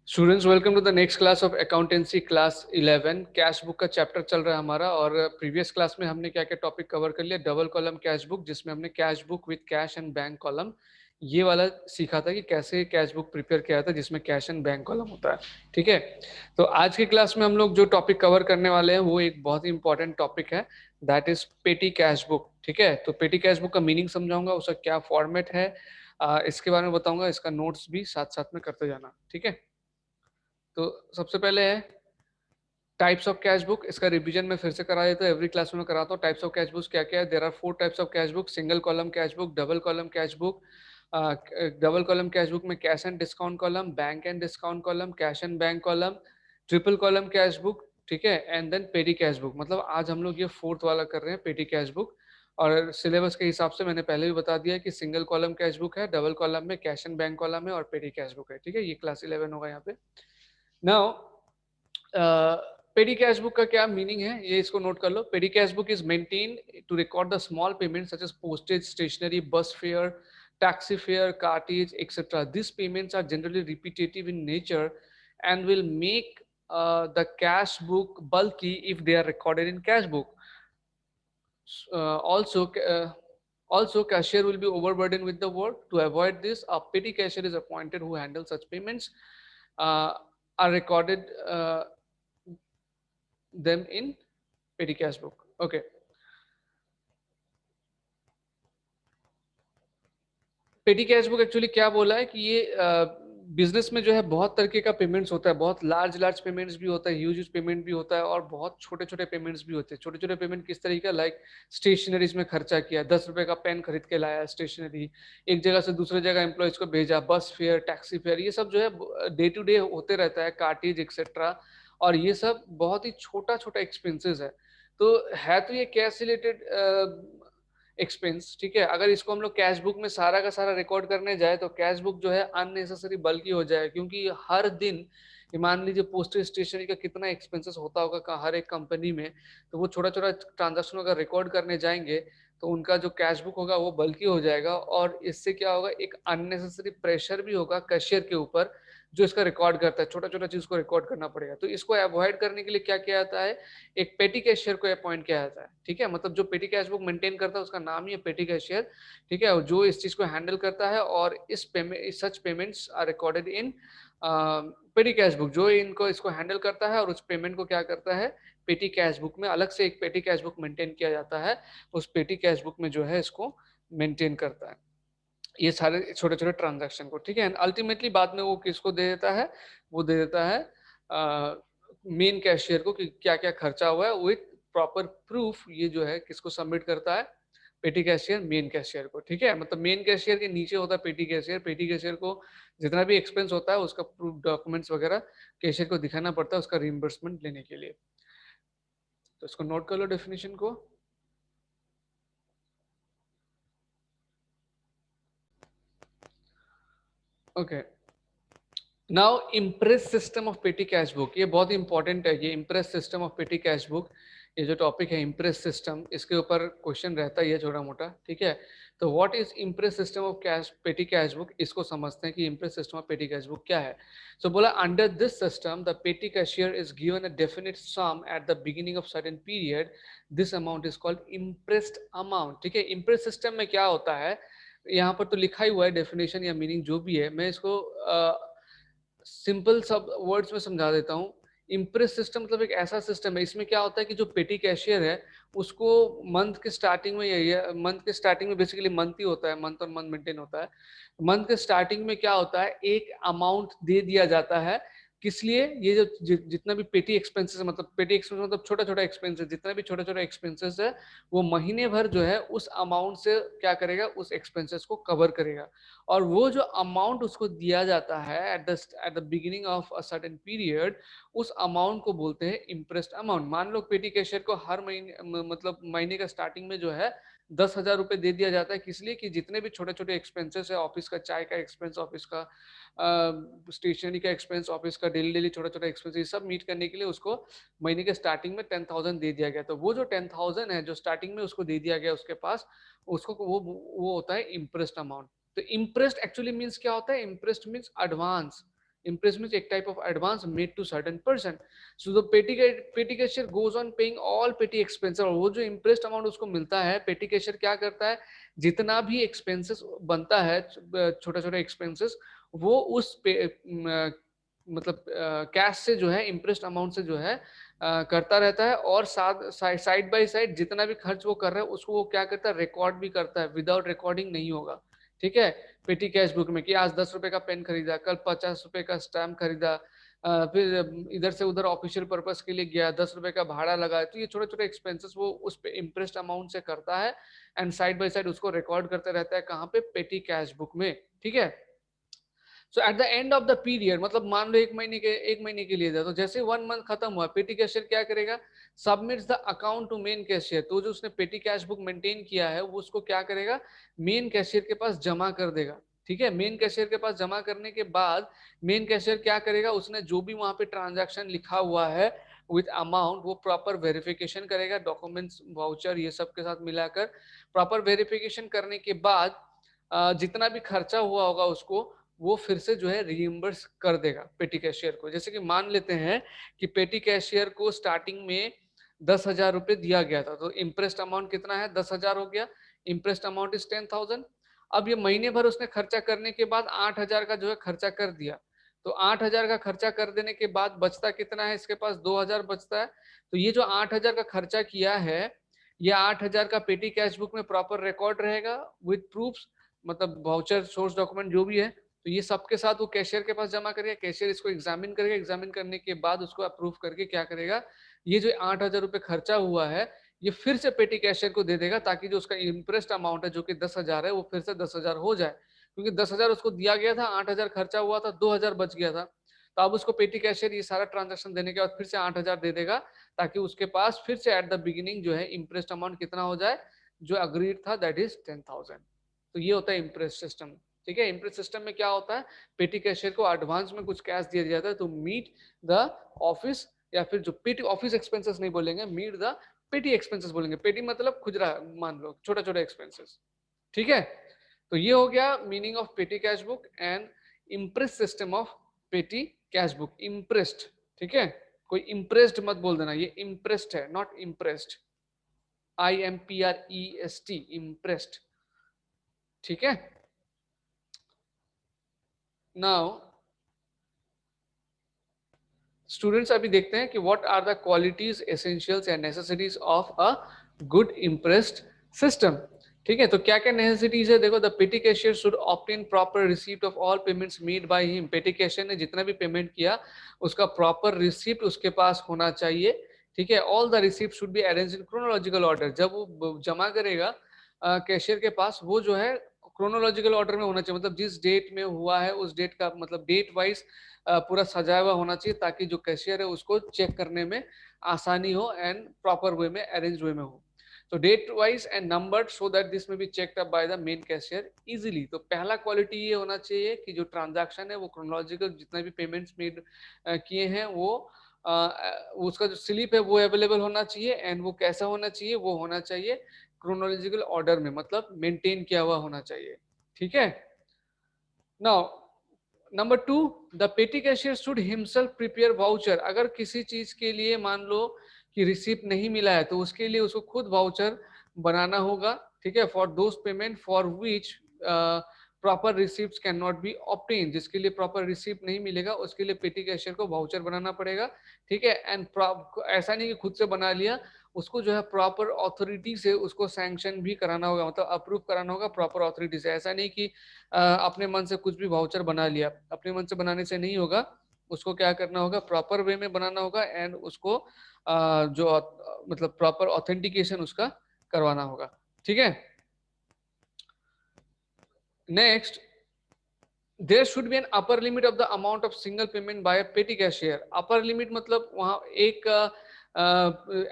Students welcome to the next class of accountancy class 11। Cash book का chapter चल रहा है हमारा और प्रीवियस क्लास में हमने क्या क्या टॉपिक कवर कर लिया। डबल कॉलम कैश बुक, जिसमें हमने cash book with cash and bank column ये वाला सीखा था कि कैसे कैश बुक प्रिपेयर किया था जिसमें कैश एंड बैंक कॉलम होता है। ठीक है, तो आज की क्लास में हम लोग जो टॉपिक कवर करने वाले हैं वो एक बहुत ही इंपॉर्टेंट टॉपिक है, दैट इज पेटी कैश बुक। ठीक है, तो पेटी कैश बुक का मीनिंग समझाऊंगा, उसका क्या फॉर्मेट है इसके बारे में बताऊंगा, इसका नोट्स भी साथ साथ में करते जाना। ठीक है, तो सबसे पहले है टाइप्स ऑफ कैश बुक। इसका रिवीजन में फिर से करा देता हूँ, एवरी क्लास में कराता हूँ। टाइप्स ऑफ कैश बुक क्या क्या है? There are 4 types of cash book. Single column cash book, double column cash book. Double column cash बुक में cash and discount column, bank and discount column, cash and bank column, triple column cash book. ठीक है, and then petty cash book. मतलब आज हम लोग ये fourth वाला कर रहे हैं, पेटी कैश बुक। और सिलेबस के हिसाब से मैंने पहले भी बता दिया कि सिंगल कॉलम कैश बुक है, डबल कॉलम में कैश एंड बैंक कॉलम है और पेटी कैश बुक है। ठीक है, ये क्लास 11 होगा यहाँ पे। नाउ पेडी कैश बुक का क्या मीनिंग है ये इसको नोट कर लो। Petty cash book is maintain to record the small payment such as postage, stationery, bus fare, taxi fare, cartage, etc. These payments are generally repetitive in nature and will make the cash book bulky if they are recorded in cash book. Uh, also, uh, also, cashier will be overburdened with the work. To avoid this, a petty cashier is appointed who handles such payments. Uh, are recorded them in petty cash book. Okay. पेटी cash book actually क्या बोला है कि ये business में जो है बहुत तरीके का पेमेंट्स होता है, बहुत लार्ज लार्ज पेमेंट्स भी होता है, ह्यूज पेमेंट भी होता है और बहुत छोटे छोटे पेमेंट्स भी होते हैं। छोटे छोटे पेमेंट किस तरीके का? लाइक स्टेशनरीज में खर्चा किया, 10 रुपए का पेन खरीद के लाया, स्टेशनरी एक जगह से दूसरे जगह एम्प्लॉयज को भेजा, बस फेयर, टैक्सी फेयर, ये सब जो है डे टू डे होते रहता है, कार्टेज एक्सेट्रा। और ये सब बहुत ही छोटा छोटा एक्सपेंसेस है। तो है तो ये कैश रिलेटेड एक्सपेंस। ठीक है, अगर इसको हम लोग कैश बुक में सारा का सारा रिकॉर्ड करने जाए तो कैश बुक जो है अननेसेसरी बल्कि हो जाए, क्योंकि हर दिन मान लीजिए पोस्टेज स्टेशनरी का कितना एक्सपेंसेस होता होगा हर एक कंपनी में। तो वो छोटा छोटा ट्रांजेक्शन अगर रिकॉर्ड करने जाएंगे तो उनका जो कैश बुक होगा वो बल्कि हो जाएगा और इससे क्या होगा, एक अननेसेसरी प्रेशर भी होगा कैशियर के ऊपर जो इसका रिकॉर्ड करता है। छोटा छोटा चीज को रिकॉर्ड करना पड़ेगा, तो इसको अवॉइड करने के लिए क्या किया जाता है, एक पेटी कैशियर को अपॉइंट किया जाता है। ठीक है, मतलब जो पेटी कैश बुक मेंटेन करता है उसका नाम ही है पेटी कैशियर। ठीक है, जो इस चीज को हैंडल करता है और इस payment such payments are recorded in petty cash book. जो इनको इसको हैंडल करता है और उस पेमेंट को क्या करता है, पेटी कैश बुक में अलग से एक पेटी कैश बुक मेंटेन किया जाता है। उस पेटी कैश बुक में जो है इसको मेंटेन करता है ये सारे छोटे छोटे ट्रांजैक्शन को। ठीक है, अल्टीमेटली बाद में वो किसको दे देता है, वो दे देता है मेन कैशियर को कि क्या क्या खर्चा हुआ है विथ प्रॉपर प्रूफ। ये जो है किसको सबमिट करता है, पेटी कैशियर मेन कैशियर को। ठीक है, मतलब मेन कैशियर के नीचे होता है पेटी कैशियर। पेटी कैशियर को जितना भी एक्सपेंस होता है उसका प्रूफ डॉक्यूमेंट्स वगैरह कैशियर को दिखाना पड़ता है उसका रिइंबर्समेंट लेने के लिए। तो इसको नोट कर लो डेफिनेशन को। Okay, now impress system of petty cash book, ये बहुत इंपॉर्टेंट है। ये impress system of petty cash book, ये जो टॉपिक है इम्प्रेस सिस्टम, इसके ऊपर क्वेश्चन रहता है ये छोटा मोटा। ठीक है, तो what is imprest system of cash petty cash book, इसको समझते हैं कि imprest system of petty cash book क्या है। सो बोला under this system the petty cashier is given a definite sum at the beginning of certain period, this amount is called imprest amount. ठीक है, impress system में क्या होता है, यहाँ पर तो लिखा ही हुआ है डेफिनेशन या मीनिंग जो भी है, मैं इसको सिंपल सब वर्ड्स में समझा देता हूँ। इम्प्रेस सिस्टम मतलब एक ऐसा सिस्टम है, इसमें क्या होता है कि जो पेटी कैशियर है उसको मंथ के स्टार्टिंग में, या मंथ के स्टार्टिंग में बेसिकली मंथ ही होता है, मंथ और मंथ मेंटेन होता है। मंथ के स्टार्टिंग में क्या होता है, एक अमाउंट दे दिया जाता है। किस लिए? ये जो जितना भी पेटी एक्सपेंसेस है, मतलब पेटी एक्सपेंस मतलब छोटा छोटा एक्सपेंसेस, जितना भी छोटा छोटा एक्सपेंसेस है वो महीने भर जो है उस अमाउंट से क्या करेगा, उस एक्सपेंसेस को कवर करेगा। और वो जो अमाउंट उसको दिया जाता है eight the beginning of a certain period, उस अमाउंट को बोलते हैं इम्प्रेस्ड अमाउंट। मान लो पेटी कैशियर को हर महीने मतलब महीने का स्टार्टिंग में जो है 10,000 रुपए दे दिया जाता है। किस लिए? कि जितने भी छोटे छोटे एक्सपेंसेस है, ऑफिस का चाय का एक्सपेंस, ऑफिस का स्टेशनरी का एक्सपेंस, ऑफिस का डेली डेली छोटा छोटा एक्सपेंस, ये सब मीट करने के लिए उसको महीने के स्टार्टिंग में 10,000 दे दिया गया। तो वो जो 10,000 है जो स्टार्टिंग में उसको दे दिया गया उसके पास, उसको वो होता है इम्प्रेस्ड अमाउंट। तो इम्प्रेस्ड एक्चुअली मीन्स क्या होता है, impressed means advance, Imprest means एक type of advance made to certain person. So the petty cashier goes on paying all petty expenses. और वो जो imprest amount उसको मिलता है, petty cashier क्या करता है, जितना भी expenses बनता है, छोटा छोटा expenses, वो उस मतलब कैश से जो है, इंटरेस्ट अमाउंट से जो है करता रहता है, और साथ साइड बाय साइड जितना भी खर्च वो कर रहा है उसको वो क्या करता है, रिकॉर्ड भी करता है. विदाउट रिकॉर्डिंग नहीं होगा. ठीक है. पेटी कैश बुक में कि आज 10 रुपए का पेन खरीदा, कल 50 रुपए का स्टैम्प खरीदा, फिर इधर से उधर ऑफिशियल पर्पस के लिए गया, 10 रुपए का भाड़ा लगा. तो ये छोटे छोटे एक्सपेंसेस वो उस पे इंटरेस्ट अमाउंट से करता है, एंड साइड बाय साइड उसको रिकॉर्ड करते रहता है. कहाँ पे? पेटी कैश बुक में. ठीक है. So at the end of the period, मतलब मान लो 1 महीने के लिए था, तो जैसे 1 मंथ खत्म हुआ, पेटी कैशियर क्या करेगा, submits the account to main cashier. तो जो उसने पेटी कैश बुक मेंटेन किया है वो उसको क्या करेगा, मेन कैशियर के पास जमा कर देगा. ठीक है. मेन कैशियर के पास जमा करने के बाद मेन कैशियर क्या करेगा, उसने जो भी वहां पे ट्रांजैक्शन लिखा हुआ है विथ अमाउंट, वो प्रॉपर वेरिफिकेशन करेगा, डॉक्यूमेंट्स, वाउचर, ये सब के साथ मिलाकर प्रॉपर वेरिफिकेशन करने के बाद जितना भी खर्चा हुआ होगा उसको वो फिर से जो है रीइंबर्स कर देगा पेटी कैशियर को. जैसे कि मान लेते हैं कि पेटी कैशियर को स्टार्टिंग में 10,000 रुपए दिया गया था, तो इंटरेस्ट अमाउंट कितना है, 10,000 हो गया. Interest amount is 10,000. अब ये महीने भर उसने खर्चा करने के बाद 8,000 का जो है खर्चा कर दिया. तो 8,000 का खर्चा कर देने के बाद बचता कितना है इसके पास, 2,000 बचता है. तो ये जो 8,000 का खर्चा किया है, ये 8,000 का पेटी कैश बुक में प्रॉपर रिकॉर्ड रहेगा विद प्रूफ्स, मतलब वाउचर, सोर्स डॉक्यूमेंट जो भी है. तो ये सबके साथ वो कैशियर के पास जमा करेगा, कैशियर इसको एग्जामिन करेगा, एग्जामिन करने के बाद उसको अप्रूव करके क्या करेगा, ये जो 8,000 रुपए खर्चा हुआ है ये फिर से पेटी कैशियर को दे देगा, ताकि जो उसका इंटरेस्ट अमाउंट है जो कि 10,000 है वो फिर से 10,000 हो जाए. क्योंकि 10,000 उसको दिया गया था, 8,000 खर्चा हुआ था, 2,000 बच गया था. तो अब उसको पेटी कैशियर ये सारा ट्रांजेक्शन देने के बाद फिर से 8,000 दे देगा, ताकि उसके पास फिर से एट द बिगिनिंग जो है इंटरेस्ट अमाउंट कितना हो जाए, जो अग्रीड था, दैट इज 10,000. तो ये होता है इंटरेस्ट सिस्टम. ठीक है. इंटरेस्ट सिस्टम में क्या होता है, पेटी कैशियर को एडवांस में कुछ कैश दिया जाता है तो मीट द ऑफिस, या फिर जो पेटी ऑफिस एक्सपेंसेस नहीं बोलेंगे, मीट द पेटी एक्सपेंसेस बोलेंगे. पेटी मतलब खुजरा, मान लो छोटा छोटा एक्सपेंसेस. ठीक है. तो ये हो गया meaning of petty cash book and Impress system of petty cash book. Impressed. ठीक है. कोई इंप्रेस्ड मत बोल देना, ये इंप्रेस्ड है, नॉट इंप्रेस्ड. IMPREST, impressed. ठीक है. नाउ स्टूडेंट्स अभी देखते हैं कि what are the qualities, essentials and necessities of a good imprest system. ठीक है. तो क्या क्या नेसेसिटीज है, देखो. The petty cashier should obtain proper receipt of all payments made by him. पेटी कैशियर ने जितना भी पेमेंट किया उसका प्रॉपर रिसीप्ट उसके पास होना चाहिए. ठीक है. All the receipt should be arranged in chronological order. जब वो जमा करेगा कैशियर के पास, वो जो है क्रोनोलॉजिकल ऑर्डर में होना चाहिए, मतलब जिस डेट में हुआ है उस डेट का, मतलब डेट वाइज पूरा सजाया हुआ होना चाहिए, ताकि जो कैशियर है उसको चेक करने में आसानी हो एंड प्रॉपर वे में, अरेंज वे में हो. तो date wise and numbered so that this may be checked up by the main cashier easily. तो पहला क्वालिटी ये होना चाहिए कि जो ट्रांजैक्शन है वो क्रोनोलॉजिकल, जितने भी पेमेंट्स मेड किए हैं वो उसका जो स्लिप है वो अवेलेबल होना चाहिए, एंड वो कैसा होना चाहिए, वो होना चाहिए क्रोनोलॉजिकल ऑर्डर में, मतलब मेंटेन किया हुआ होना चाहिए. ठीक है. Now number 2, the petty cashier should himself prepare voucher. अगर किसी चीज के लिए मान लो कि रिसीप्ट नहीं मिला है तो उसके लिए उसको खुद वाउचर बनाना होगा. ठीक है. For those payment for which proper receipt can not be obtain. जिसके लिए प्रॉपर रिसीप्ट नहीं मिलेगा उसके लिए पेटी कैशियर को वाउचर बनाना पड़ेगा. ठीक है. एंड ऐसा नहीं कि खुद से बना लिया, उसको जो है प्रॉपर अथॉरिटी से उसको सैंक्शन भी कराना होगा, मतलब अप्रूव कराना होगा प्रॉपर अथॉरिटी से. ऐसा नहीं कि अपने मन से कुछ भी वाउचर बना लिया. अपने मन से बनाने से नहीं होगा, उसको क्या करना होगा, प्रॉपर वे में बनाना होगा, एंड उसको जो मतलब प्रॉपर ऑथेंटिकेशन उसका करवाना होगा. ठीक है. Next, there should be an upper limit of the amount of single payment by petty cashier. Upper limit मतलब वहां एक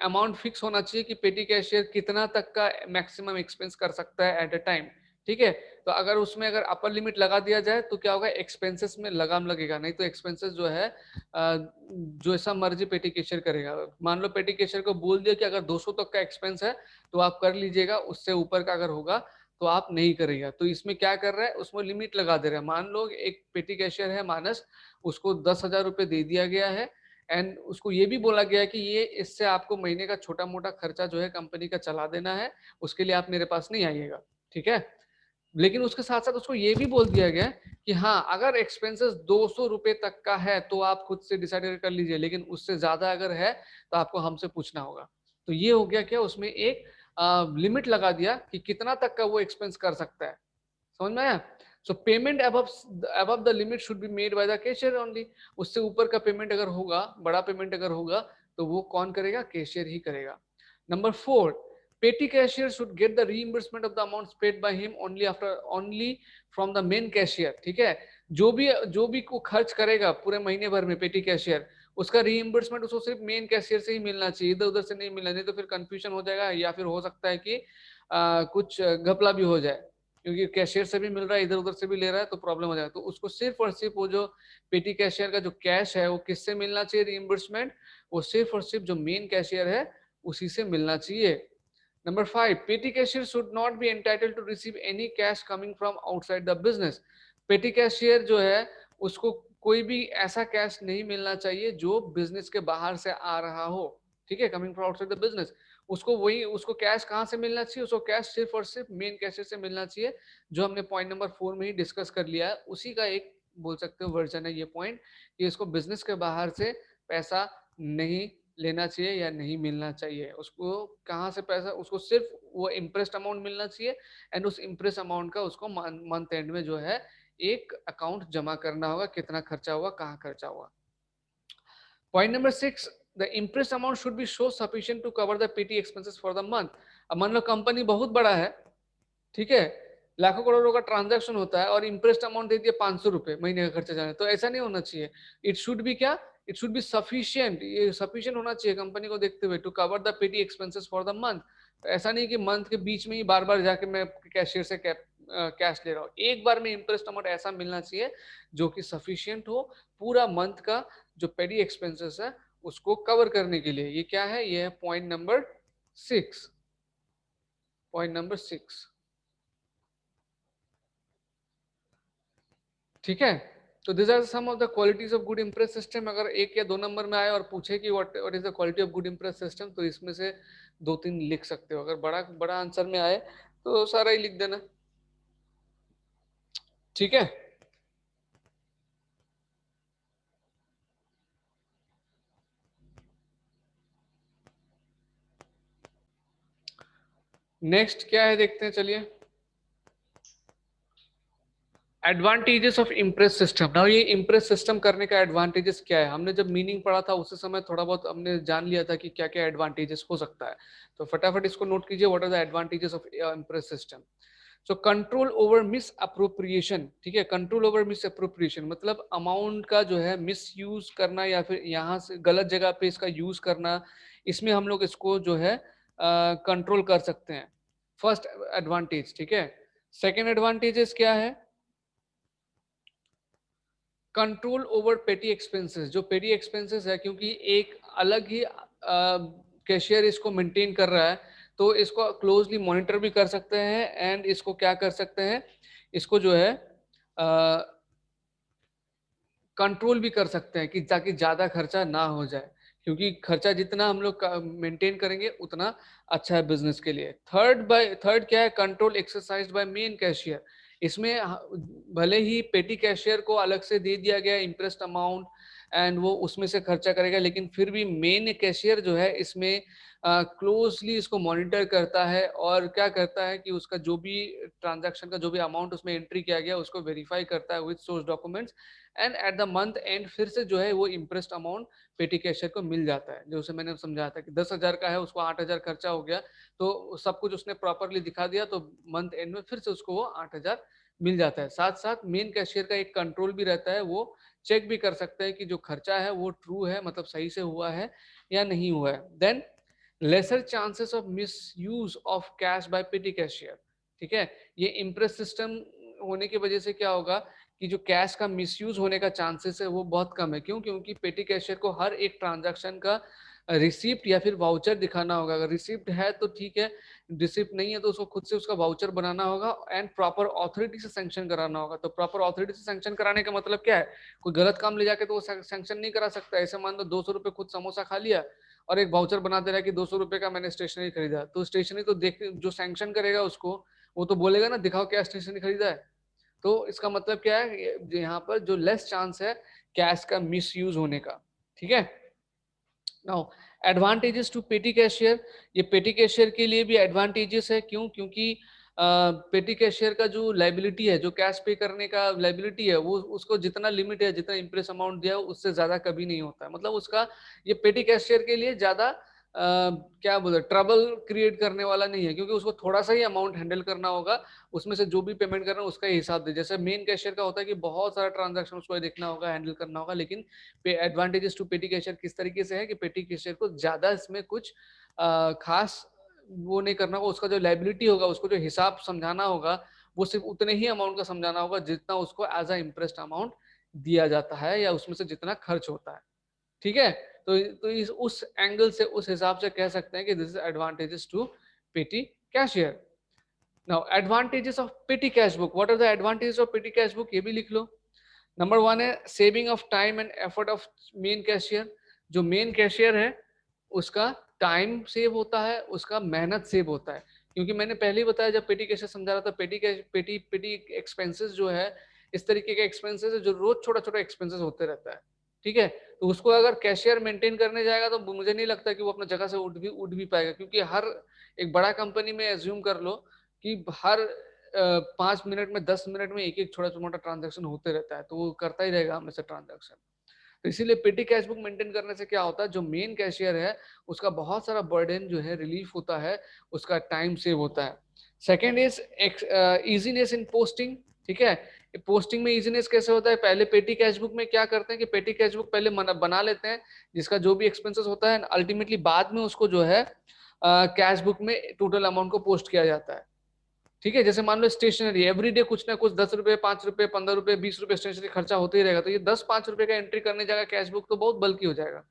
अमाउंट फिक्स होना चाहिए कि पेटी कैशियर कितना तक का मैक्सिमम एक्सपेंस कर सकता है एट अ टाइम. ठीक है. तो अगर उसमें अगर अपर लिमिट लगा दिया जाए तो क्या होगा, एक्सपेंसेस में लगाम लगेगा. नहीं तो एक्सपेंसेस जो है जो ऐसा मर्जी पेटी कैशियर करेगा. मान लो पेटी कैशियर को बोल दिया कि अगर 200 तक का एक्सपेंस है तो आप कर लीजिएगा, उससे ऊपर का अगर होगा तो आप नहीं करेगा। तो इसमें क्या कर रहा है, उसमें लिमिट लगा दे रहा है। मान लो एक पेटी कैशियर है मानस, उसको 10,000 रुपए दे दिया गया है एंड उसको ये भी बोला गया है कि ये इससे आपको महीने का छोटा मोटा खर्चा जो है कंपनी का चला देना है, उसके लिए आप मेरे पास नहीं आइएगा, ठीक है। लेकिन उसके साथ साथ उसको ये भी बोल दिया गया कि हाँ, अगर एक्सपेंसेस 200 रुपए तक का है तो आप खुद से डिसाइड कर लीजिए, लेकिन उससे ज्यादा अगर है तो आपको हमसे पूछना होगा। तो ये हो गया क्या, उसमें एक लिमिट लगा दिया कि कितना तक का वो एक्सपेंस कर सकता है। समझ में आया? सो payment above the limit should be made by the cashier only. उससे ऊपर का पेमेंट अगर होगा, बड़ा पेमेंट अगर होगा, तो वो कौन करेगा? कैशियर ही करेगा। Number 4, petty cashier should get the reimbursement of the amounts paid by him only from the main cashier। ठीक है, जो भी को खर्च करेगा पूरे महीने भर में पेटी कैशियर, उसका रीइंबर्समेंट उसको सिर्फ मेन कैशियर से ही मिलना चाहिए, इधर उधर से नहीं मिलना, नहीं तो फिर कंफ्यूजन हो जाएगा या फिर हो सकता है कि कुछ घपला भी हो जाए, क्योंकि कैशियर से भी मिल रहा है, इधर उधर से भी ले रहा है, तो प्रॉब्लम हो जाएगा। तो उसको सिर्फ और सिर्फ वो जो पेटी कैशियर का जो कैश है वो किससे मिलना चाहिए रीइंबर्समेंट? वो सिर्फ और सिर्फ जो मेन कैशियर है उसी से मिलना चाहिए। Number 5, petty cashier should not be entitled to receive any cash coming from outside the business। petty cashier जो है उसको कोई भी ऐसा कैश नहीं मिलना चाहिए जो बिजनेस के बाहर से आ रहा हो, ठीक है, coming from outside the business. उसको कैश कहाँ से मिलना चाहिए? उसको कैश सिर्फ और सिर्फ मेन कैशियर से मिलना चाहिए, जो हमने पॉइंट नंबर 4 में ही डिस्कस कर लिया है। उसी का एक बोल सकते हो वर्जन है ये पॉइंट, कि इसको बिजनेस के बाहर से पैसा नहीं लेना चाहिए या नहीं मिलना चाहिए। उसको कहाँ से पैसा, उसको सिर्फ वो इम्प्रेस्ड अमाउंट मिलना चाहिए एंड उस इम्प्रेस अमाउंट का उसको मंथ एंड में जो है एक अकाउंट जमा करना होगा, कितना खर्चा हुआ, कहाँ खर्चा हुआ। Point number 6, the imprest amount should be show sufficient to cover the petty expenses for the month. अब मान लो कंपनी बहुत बड़ा है, ठीक है, लाखों करोड़ों का ट्रांजैक्शन होता है और इंटरेस्ट अमाउंट दे दिया 500 रुपए महीने का खर्चा जाने, तो ऐसा नहीं होना चाहिए। इट शुड बी क्या, इट शुड बी सफिशिएंट, ये सफिशिएंट होना चाहिए कंपनी को देखते हुए, to cover the petty expenses for the month. ऐसा नहीं कि मंथ के बीच में ही बार बार जाके मैं कैशियर से कैश ले रहा हूँ। एक बार में इंटरेस्ट अमाउंट ऐसा मिलना चाहिए जो कि सफिशियंट हो पूरा मंथ का जो पेटी एक्सपेंसेस है उसको कवर करने के लिए। ये क्या है? ये है पॉइंट नंबर 6। पॉइंट नंबर 6, ठीक है। तो this are some of the qualities of good imprest system. अगर 1 या 2 नंबर में आए और पूछे कि what is the quality of good imprest system, तो इसमें से 2-3 लिख सकते हो। अगर बड़ा बड़ा आंसर में आए तो सारा ही लिख देना, ठीक है। नेक्स्ट क्या है देखते हैं, चलिए। Advantages of imprest system. Now ये इम्प्रेस सिस्टम करने का एडवांटेजेस क्या है? हमने जब मीनिंग पढ़ा था उसी समय थोड़ा बहुत हमने जान लिया था कि क्या क्या एडवांटेजेस हो सकता है। तो फटाफट इसको नोट कीजिए, what are the advantages of imprest system. So control over misappropriation, ठीक है, कंट्रोल ओवर मिस अप्रोप्रिएशन मतलब अमाउंट का जो है मिस यूज करना या फिर यहाँ से गलत जगह पे इसका यूज करना, इसमें हम लोग इसको जो है कंट्रोल कर सकते हैं। फर्स्ट एडवांटेज, ठीक है। सेकेंड एडवांटेजेस क्या है? कंट्रोल ओवर पेटी एक्सपेंसेस। जो पेटी एक्सपेंसेस है, क्योंकि एक अलग ही कैशियर इसको मेंटेन कर रहा है, तो इसको क्लोजली मॉनिटर भी कर सकते हैं एंड इसको क्या कर सकते हैं, इसको जो है कंट्रोल भी कर सकते हैं कि ताकि ज्यादा खर्चा ना हो जाए, क्योंकि खर्चा जितना हम लोग मेंटेन करेंगे उतना अच्छा है बिजनेस के लिए। थर्ड क्या है? Control exercise by main cashier. इसमें भले ही पेटी कैशियर को अलग से दे दिया गया इंटरेस्ट अमाउंट एंड वो उसमें से खर्चा करेगा, लेकिन फिर भी मेन कैशियर जो है इसमें क्लोजली इसको मॉनिटर करता है और क्या करता है कि उसका जो भी ट्रांजैक्शन का जो भी अमाउंट उसमें एंट्री किया गया उसको वेरीफाई करता है with source documents and at the month and फिर से जो है वो इंटरेस्ट अमाउंट पेटी कैशियर को मिल जाता है। जैसे मैंने समझाया था कि 10,000 का है, उसको 8,000 खर्चा हो गया, तो सब कुछ उसने प्रॉपरली दिखा दिया, तो मंथ एंड में फिर से उसको वो 8,000 मिल जाता है। साथ साथ मेन कैशियर का एक कंट्रोल भी रहता है, वो चेक भी कर सकता है कि जो खर्चा है वो ट्रू है, मतलब सही से हुआ है या नहीं हुआ है। Then lesser chances of misuse of cash by petty cashier, ठीक है। ये इम्प्रेस सिस्टम होने की वजह से क्या होगा कि जो कैश का मिसयूज होने का चांसेस है वो बहुत कम है। क्यों? क्योंकि पेटी कैशियर को हर एक ट्रांजैक्शन का रिसिप्ट या फिर वाउचर दिखाना होगा। अगर रिसिप्ट है तो ठीक है, रिसिप्ट नहीं है तो उसको खुद से उसका वाउचर बनाना होगा एंड प्रॉपर अथॉरिटी से सैंक्शन कराना होगा। तो प्रॉपर अथॉरिटी से सैंक्शन कराने का मतलब क्या है? कोई गलत काम ले जाके तो वो सैंक्शन नहीं करा सकता। ऐसे मान लो 200 रुपए खुद समोसा खा लिया और एक वाउचर बना दे रहा है कि 200 रुपए का मैंने स्टेशनरी खरीदा, तो स्टेशनरी तो देख, जो सैंक्शन करेगा उसको, वो तो बोलेगा ना दिखाओ क्या स्टेशनरी खरीदा है। तो इसका मतलब क्या है, यहाँ पर जो लेस चांस है कैश का मिस यूज होने का। ठीक है। Now advantages to petty cashier, ये पेटी कैशियर के लिए भी एडवांटेजेस है। क्यों? क्योंकि पेटी कैशियर का जो लाइबिलिटी है, जो कैश पे करने का लाइबिलिटी है, वो उसको जितना लिमिट है, जितना इंप्रेस अमाउंट दिया है उससे ज्यादा कभी नहीं होता है। मतलब उसका, ये पेटी कैशियर के लिए ज्यादा क्या बोलते, ट्रबल क्रिएट करने वाला नहीं है, क्योंकि उसको थोड़ा सा ही अमाउंट हैंडल करना होगा, उसमें से जो भी पेमेंट करना है उसका ही हिसाब दे। जैसे मेन कैशियर का होता है कि बहुत सारा ट्रांजैक्शन उसको देखना होगा, हैंडल करना होगा। लेकिन एडवांटेजेस टू पेटी कैशियर किस तरीके से है कि पेटी कैशियर को ज्यादा इसमें कुछ खास वो नहीं करना होगा। उसका जो लाइबिलिटी होगा, उसको जो हिसाब समझाना होगा, वो सिर्फ उतने ही अमाउंट का समझाना होगा जितना उसको एज अ इंटरेस्ट अमाउंट दिया जाता है, या उसमें से जितना खर्च होता है। ठीक है। तो इस उस एंगल से, उस हिसाब से कह सकते हैं कि this is advantages to petty cashier. Now advantages of petty cash book, what are the advantages of petty cash book, ये भी लिख लो। नंबर वन है saving of time and effort of main cashier. जो मेन कैशियर है उसका time save होता है, उसका मेहनत सेव होता है। क्योंकि मैंने पहले ही बताया जब पेटी कैशियर समझा रहा था, पेटी एक्सपेंसेस जो है इस तरीके के एक्सपेंसेस है जो रोज छोटा छोटा एक्सपेंसेस होते रहता है। ठीक है। तो उसको अगर कैशियर मेंटेन करने जाएगा तो मुझे नहीं लगता कि वो अपना जगह से उठ भी पाएगा। क्योंकि हर एक बड़ा कंपनी में एज्यूम कर लो कि हर 5 मिनट में 10 मिनट में एक एक छोटा मोटा ट्रांजेक्शन होते रहता है, तो वो करता ही रहेगा हमेशा ट्रांजेक्शन। तो इसीलिए पेटी कैश बुक मेंटेन करने से क्या होता है, जो मेन कैशियर है उसका बहुत सारा बर्डन जो है रिलीफ होता है, उसका टाइम सेव होता है। Second is easiness in posting. ठीक है। पोस्टिंग में इजीनेस कैसे होता है, पहले पेटी कैश बुक में क्या करते हैं कि पेटी कैश बुक पहले बना लेते हैं जिसका जो भी एक्सपेंसेस होता है, अल्टीमेटली बाद में उसको जो है कैश बुक में टोटल अमाउंट को पोस्ट किया जाता है। ठीक है। जैसे मान लो स्टेशनरी, एवरीडे कुछ ना कुछ 10 रुपए, 5 रुपए, 15 रुपए, 20 रुपए स्टेशनरी खर्चा होते ही रहेगा, तो ये 10-5 रुपए का एंट्री करने जाएगा कैश बुक तो बहुत बल्कि हो जाएगा।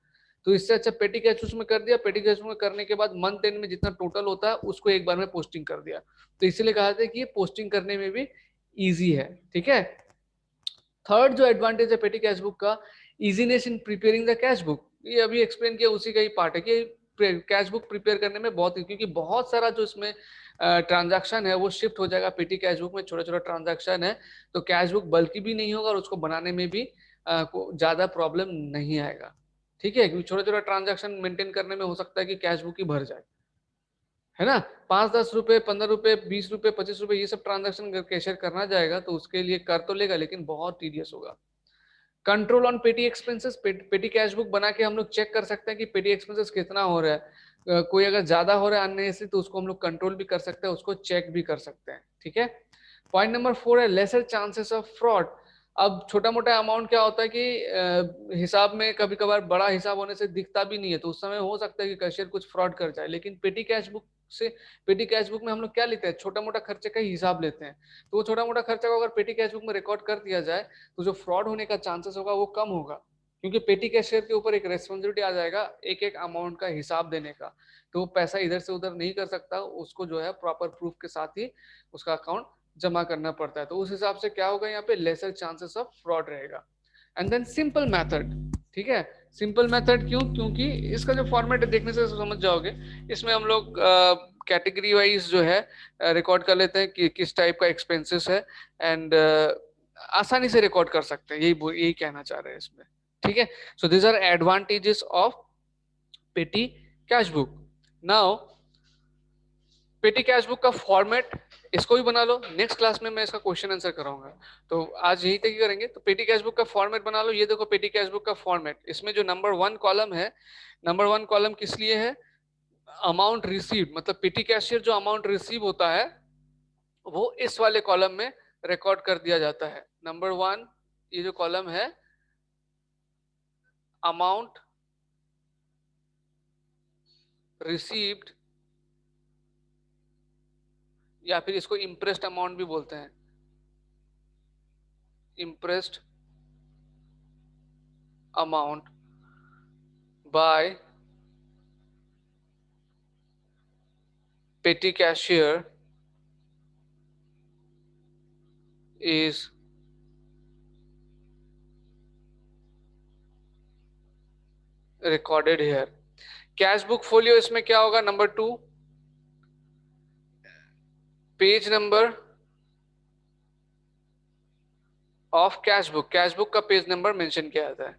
तो इससे अच्छा पेटी कैश बुक में कर दिया, पेटी कैश बुक में करने के बाद मंथ एंड में जितना टोटल होता है उसको एक बार में पोस्टिंग कर दिया। तो इसीलिए कहा था कि ये पोस्टिंग करने में भी ईजी है। ठीक है। थर्ड जो एडवांटेज है पेटी कैश बुक का, easiness in preparing the cash book. ये अभी एक्सप्लेन किया, उसी का ही पार्ट है कि कैश बुक प्रिपेयर करने में बहुत, क्योंकि बहुत सारा जो इसमें ट्रांजैक्शन है वो शिफ्ट हो जाएगा पेटी कैश बुक में, छोटा छोटा ट्रांजैक्शन है, तो कैश बुक बल्कि भी नहीं होगा और उसको बनाने में भी ज्यादा प्रॉब्लम नहीं आएगा। ठीक है। क्योंकि छोटा छोटा ट्रांजैक्शन मेंटेन करने में हो सकता है कि कैश बुक ही भर जाए, है ना। 5-10 रुपए, 15 रुपए, 20 रुपए, 25 रुपए, ये सब ट्रांजैक्शन कैशियर करना जाएगा तो उसके लिए कर तो लेगा लेकिन बहुत टीडियस होगा। कंट्रोल ऑन पेटी एक्सपेंसेस, पेटी कैश बुक बना के हम लोग चेक कर सकते हैं कि पेटी एक्सपेंसेस कितना हो रहा है। कोई अगर ज्यादा हो रहा है अननेसेसरी तो उसको हम लोग कंट्रोल भी कर सकते हैं, उसको चेक भी कर सकते हैं। ठीक है। पॉइंट नंबर 4 है लेसर चांसेस ऑफ फ्रॉड। अब छोटा मोटा अमाउंट क्या होता है कि हिसाब में कभी कभार बड़ा हिसाब होने से दिखता भी नहीं है, तो उस समय हो सकता है कि कैशियर कुछ फ्रॉड कर जाए। लेकिन पेटी कैश बुक से, पेटी कैश बुक में हम लोग क्या लेते हैं, छोटा मोटा खर्चे का ही हिसाब लेते हैं। तो वो छोटा मोटा खर्चा को अगर पेटी कैश बुक में रिकॉर्ड कर दिया जाए तो जो फ्रॉड होने का चांसेस होगा वो कम होगा। क्योंकि पेटी कैशियर के ऊपर एक रेस्पॉन्सिबिलिटी आ जाएगा एक एक अमाउंट का हिसाब देने का, तो वो पैसा इधर से उधर नहीं कर सकता, उसको जो है प्रॉपर प्रूफ के साथ ही उसका अकाउंट जमा करना पड़ता है। तो उस हिसाब से क्या होगा, यहाँ पे लेसर चांसेस ऑफ फ्रॉड रहेगा। And then simple method. ठीक है। सिंपल मेथड क्यों? क्योंकि इसका जो फॉर्मेट है देखने से समझ जाओगे, इसमें हम लोग कैटेगरी वाइज जो है रिकॉर्ड कर लेते हैं कि किस टाइप का एक्सपेंसेस है, एंड आसानी से रिकॉर्ड कर सकते हैं, यही कहना चाह रहे हैं इसमें। ठीक है। So this are advantages of petty cash book. Now petty cash book का फॉर्मेट इसको भी बना लो, नेक्स्ट क्लास में मैं इसका क्वेश्चन आंसर कराऊंगा, तो आज यही तक ही करेंगे। तो पेटी कैश बुक का फॉर्मेट बना लो। ये देखो पेटी कैश बुक का फॉर्मेट, इसमें जो नंबर 1 कॉलम है, नंबर 1 कॉलम किस लिए है, अमाउंट रिसीव, मतलब पेटी कैशियर जो अमाउंट रिसीव होता है वो इस वाले कॉलम में रिकॉर्ड कर दिया जाता है। नंबर 1 ये जो कॉलम है, अमाउंट रिसीव्ड, या फिर इसको इम्प्रेस्ड अमाउंट भी बोलते हैं, impressed amount by petty cashier is recorded here. Cash book folio इसमें क्या होगा? Number 2, page number of cash book, cash book का पेज नंबर मेंशन किया जाता है।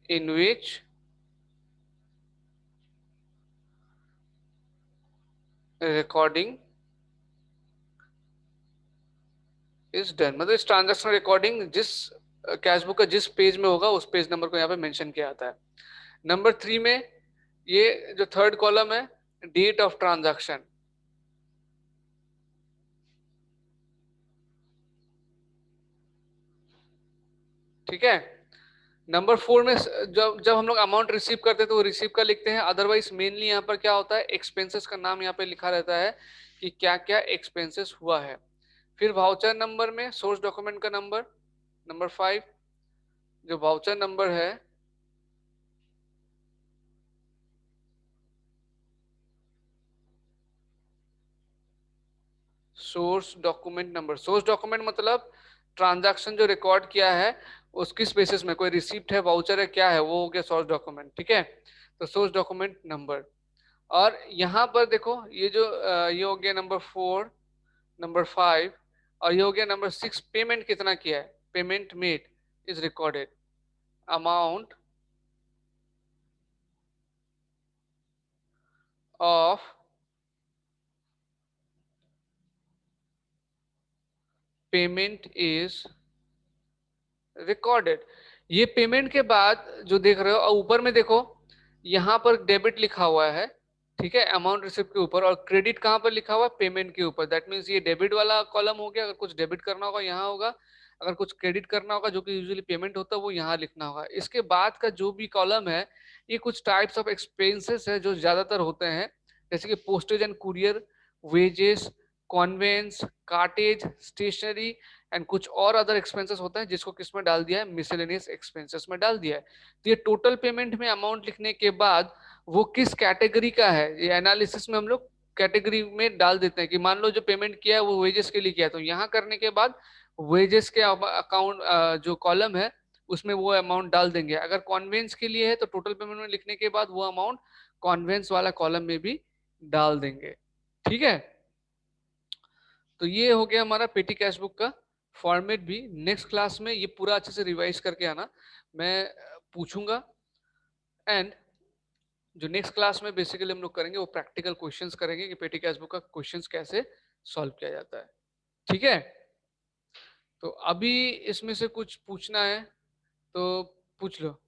इन विच रिकॉर्डिंग इज डन, मतलब इस ट्रांजैक्शन रिकॉर्डिंग जिस कैश बुक का जिस पेज में होगा उस पेज नंबर को यहाँ पे मेंशन किया जाता है। नंबर 3 में ये जो थर्ड कॉलम है, डेट ऑफ ट्रांजैक्शन, ठीक है। नंबर 4 में जब जब हम लोग अमाउंट रिसीव करते हैं तो वो रिसीव का लिखते हैं, अदरवाइज मेनली यहाँ पर क्या होता है, एक्सपेंसेस का नाम यहाँ पे लिखा रहता है कि क्या क्या एक्सपेंसेस हुआ है। फिर वाउचर नंबर में सोर्स डॉक्यूमेंट का नंबर, नंबर 5 जो वाउचर नंबर है source document number, source document मतलब ट्रांजैक्शन जो रिकॉर्ड किया है उसकी बेसिस में, कोई रिसिप्ट है, वाउचर है, क्या है, वो हो गया सोर्स डॉक्यूमेंट, ठीक है। तो सोर्स डॉक्यूमेंट नंबर। और यहाँ पर देखो ये जो ये हो गया नंबर 4, नंबर 5, और ये हो गया नंबर 6, पेमेंट कितना किया है, payment made is recorded, amount of payment is recorded. ये पेमेंट के बाद जो देख रहे हो, और ऊपर में देखो यहाँ पर डेबिट लिखा हुआ है, ठीक है, अमाउंट रिसिप्ट के ऊपर, और क्रेडिट कहाँ पर लिखा हुआ है, पेमेंट के ऊपर। दैट मीन्स ये डेबिट वाला कॉलम हो गया, अगर कुछ डेबिट करना होगा यहाँ होगा, अगर कुछ क्रेडिट करना होगा जो कि यूजुअली पेमेंट होता है वो यहाँ लिखना होगा। इसके बाद का जो भी कॉलम है ये कुछ टाइप्स ऑफ एक्सपेंसेस है जो ज्यादातर होते हैं, जैसे कि postage and courier, wages, conveyance, cartage, stationery and कुछ और अदर एक्सपेंसेस होता है जिसको किस में डाल दिया है, मिसलेनियस एक्सपेंसेस में डाल दिया है। तो ये टोटल पेमेंट में अमाउंट लिखने के बाद वो किस कैटेगरी का है, ये एनालिसिस में हम लोग कैटेगरी में डाल देते हैं कि मान लो जो पेमेंट किया है वो वेजेस के लिए किया है, तो यहाँ करने के बाद वेजेस के अकाउंट जो कॉलम है उसमें वो अमाउंट डाल देंगे। अगर कॉन्वेंस के लिए है तो टोटल पेमेंट में लिखने के बाद वो अमाउंट कॉन्वेंस वाला कॉलम में भी डाल देंगे, ठीक है। तो ये हो गया हमारा पेटी कैश बुक का फॉर्मेट भी। नेक्स्ट क्लास में ये पूरा अच्छे से रिवाइज करके आना, मैं पूछूंगा। एंड जो नेक्स्ट क्लास में बेसिकली हम लोग करेंगे वो प्रैक्टिकल क्वेश्चंस करेंगे कि पेटी कैश बुक का क्वेश्चंस कैसे सॉल्व किया जाता है, ठीक है। तो अभी इसमें से कुछ पूछना है तो पूछ लो।